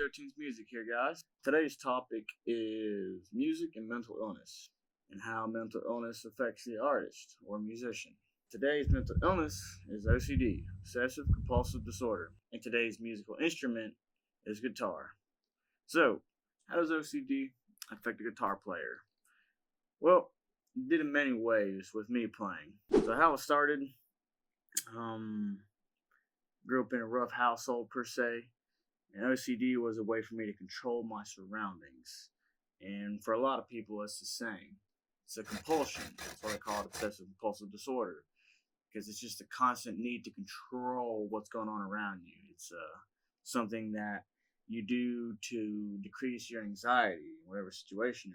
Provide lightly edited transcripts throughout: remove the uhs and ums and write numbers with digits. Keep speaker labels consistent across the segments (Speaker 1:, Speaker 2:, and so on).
Speaker 1: Joe Teens Music here, guys. Today's topic is music and mental illness, and how mental illness affects the artist or musician. Today's mental illness is OCD, Obsessive Compulsive Disorder, and today's musical instrument is guitar. So, how does OCD affect a guitar player? Well, it did in many ways with me playing. So how it started, grew up in a rough household per se, and OCD was a way for me to control my surroundings. And for a lot of people, it's the same. It's a compulsion. That's why they call it obsessive compulsive disorder, because it's just a constant need to control what's going on around you. It's something that you do to decrease your anxiety in whatever situation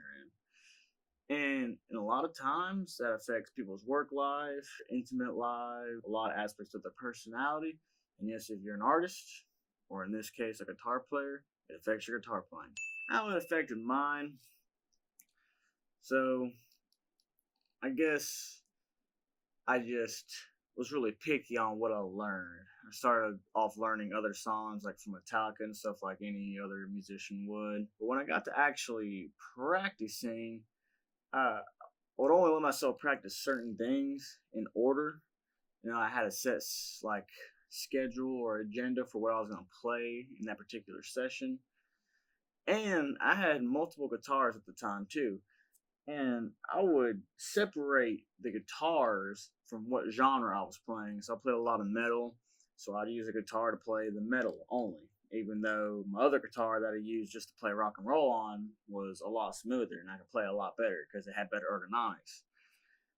Speaker 1: you're in. And a lot of times that affects people's work life, intimate life, a lot of aspects of their personality. And yes, if you're an artist, or in this case, a guitar player, it affects your guitar playing. How it affected mine? So, I guess I just was really picky on what I learned. I started off learning other songs, like from Metallica and stuff like any other musician would. But when I got to actually practicing, I would only let myself practice certain things in order. I had a set schedule or agenda for what I was going to play in that particular session. And I had multiple guitars at the time too. And I would separate the guitars from what genre I was playing. So I played a lot of metal. So I'd use a guitar to play the metal only, even though my other guitar that I used just to play rock and roll on was a lot smoother and I could play a lot better because it had better ergonomics.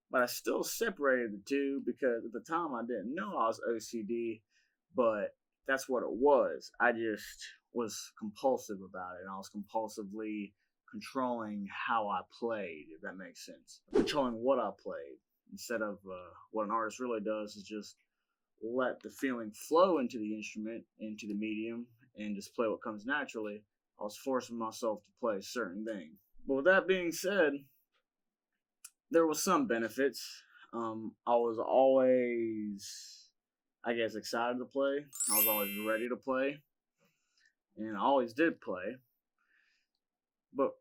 Speaker 1: But I still separated the two because at the time I didn't know I was OCD, but that's what it was. I just was compulsive about it, and I was compulsively controlling how I played, if that makes sense. Controlling what I played instead of what an artist really does is just let the feeling flow into the instrument, into the medium, and just play what comes naturally. I was forcing myself to play certain things. But with that being said, there was some benefits. I was always, excited to play. I was always ready to play. And I always did play. But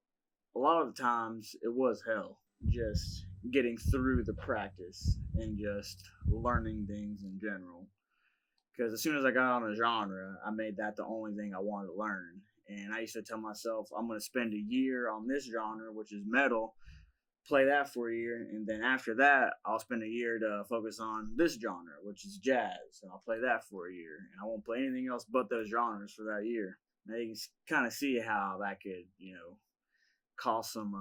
Speaker 1: a lot of the times, it was hell. Just getting through the practice and just learning things in general. Because as soon as I got on a genre, I made that the only thing I wanted to learn. And I used to tell myself, I'm going to spend a year on this genre, which is metal, play that for a year, and then after that, I'll spend a year to focus on this genre, which is jazz, and I'll play that for a year, and I won't play anything else but those genres for that year. Now you can kind of see how that could, cause some,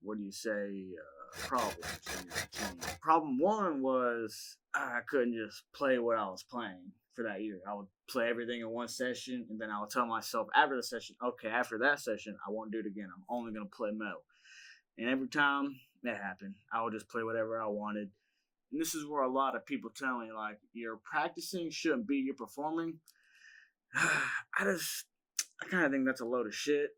Speaker 1: problems in your team. Problem one was I couldn't just play what I was playing for that year. I would play everything in one session, and then I would tell myself after the session, okay, after that session, I won't do it again. I'm only going to play metal. And every time that happened, I would just play whatever I wanted. And this is where a lot of people tell me, you're practicing shouldn't be you're performing. I kind of think that's a load of shit.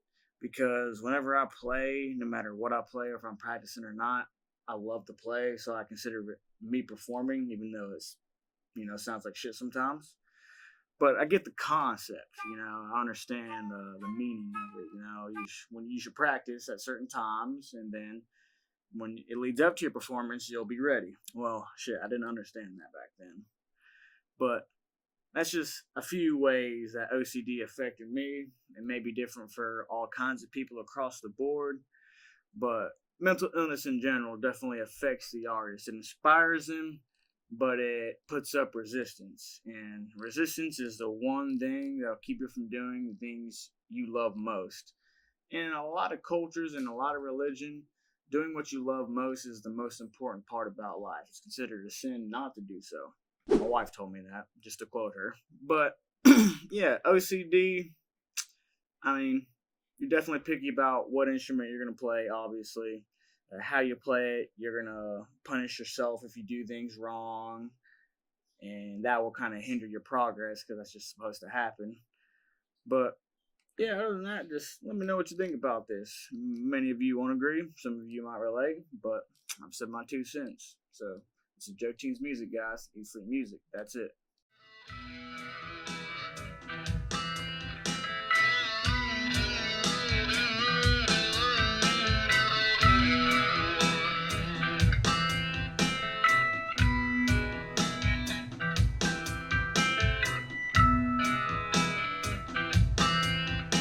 Speaker 1: Because whenever I play, no matter what I play, or if I'm practicing or not, I love to play. So I consider it me performing, even though it's, sounds like shit sometimes. But I get the concept, I understand the meaning of it, when you should practice at certain times, and then when it leads up to your performance, you'll be ready. Well, shit, I didn't understand that back then. But that's just a few ways that OCD affected me. It may be different for all kinds of people across the board, but mental illness in general definitely affects the artist. It inspires them, but it puts up resistance. And resistance is the one thing that'll keep you from doing the things you love most. And in a lot of cultures and a lot of religion, doing what you love most is the most important part about life. It's considered a sin not to do so. My wife told me that, just to quote her. But, yeah, OCD, you're definitely picky about what instrument you're going to play, obviously. How you play it, you're going to punish yourself if you do things wrong. And that will kind of hinder your progress, because that's just supposed to happen. But, yeah, other than that, just let me know what you think about this. Many of you won't agree. Some of you might relate. But I've said my 2 cents. So, this is Joe Teens Music, guys. Eat Sleep Music. That's it.